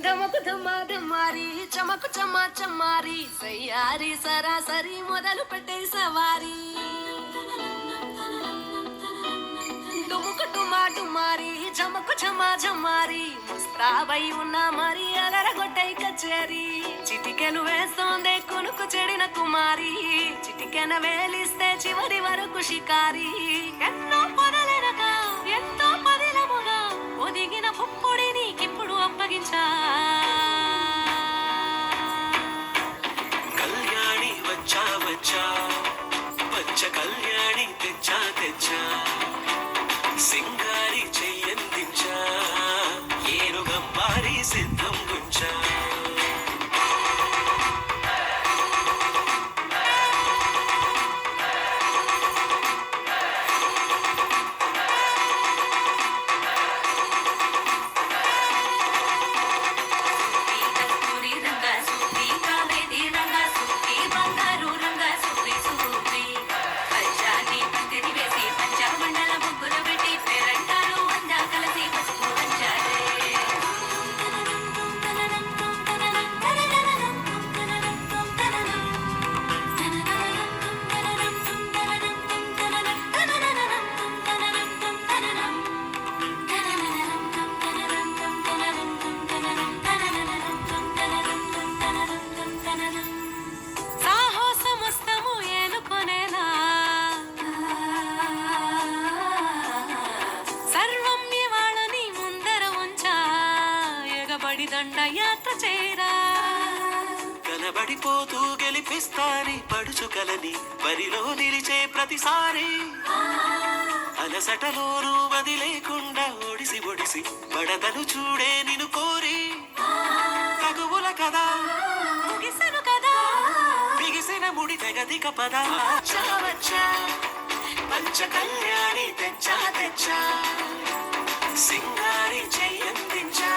ధమకు ధమా ధమారి చమకు చమా చమారి సయ్యారి సరాసరి మొదలు పెట్టే సవారీ డుముకు డుమా డుమారి చమకు చమా చమారి ముస్తాబై ఉన్నా మరి అలరగొట్టై కచేరి చిటికెను వేస్తోందే కొనుకు చెడిన కుమారి చిటికెన వేలిస్తే చివరి వరకు షికారి ఎన్నో పొదలెనక ఎంతో పదిలముగా ఒదిగిన పుప్పొడి నీకిప్పుడు అప్పగించా కళ్యాణి వచ్చా వచ్చా వచ్చ కళ్యాణి తెచ్చా తెచ్చా సింగారి చెయ్యందించా ఏనుగమ్మారి సిద్ధం గుంచా దండయాత్ర చేరా కనబడిపోతూ గెలిపిస్తాని పడుచుకలని బరిలో నిలిచే ప్రతిసారి అలసటలోనూ వది లేకుండా ఒడిసి ఒడిసి పడదను చూడే నిన్ను కోరి తగువుల కదా ముగిసను కదా బిగిసిన ముడి తెగదిక పద వచ్చా పంచ కళ్యాణి తెచ్చా తెచ్చా సింగారి చెయ్యందించా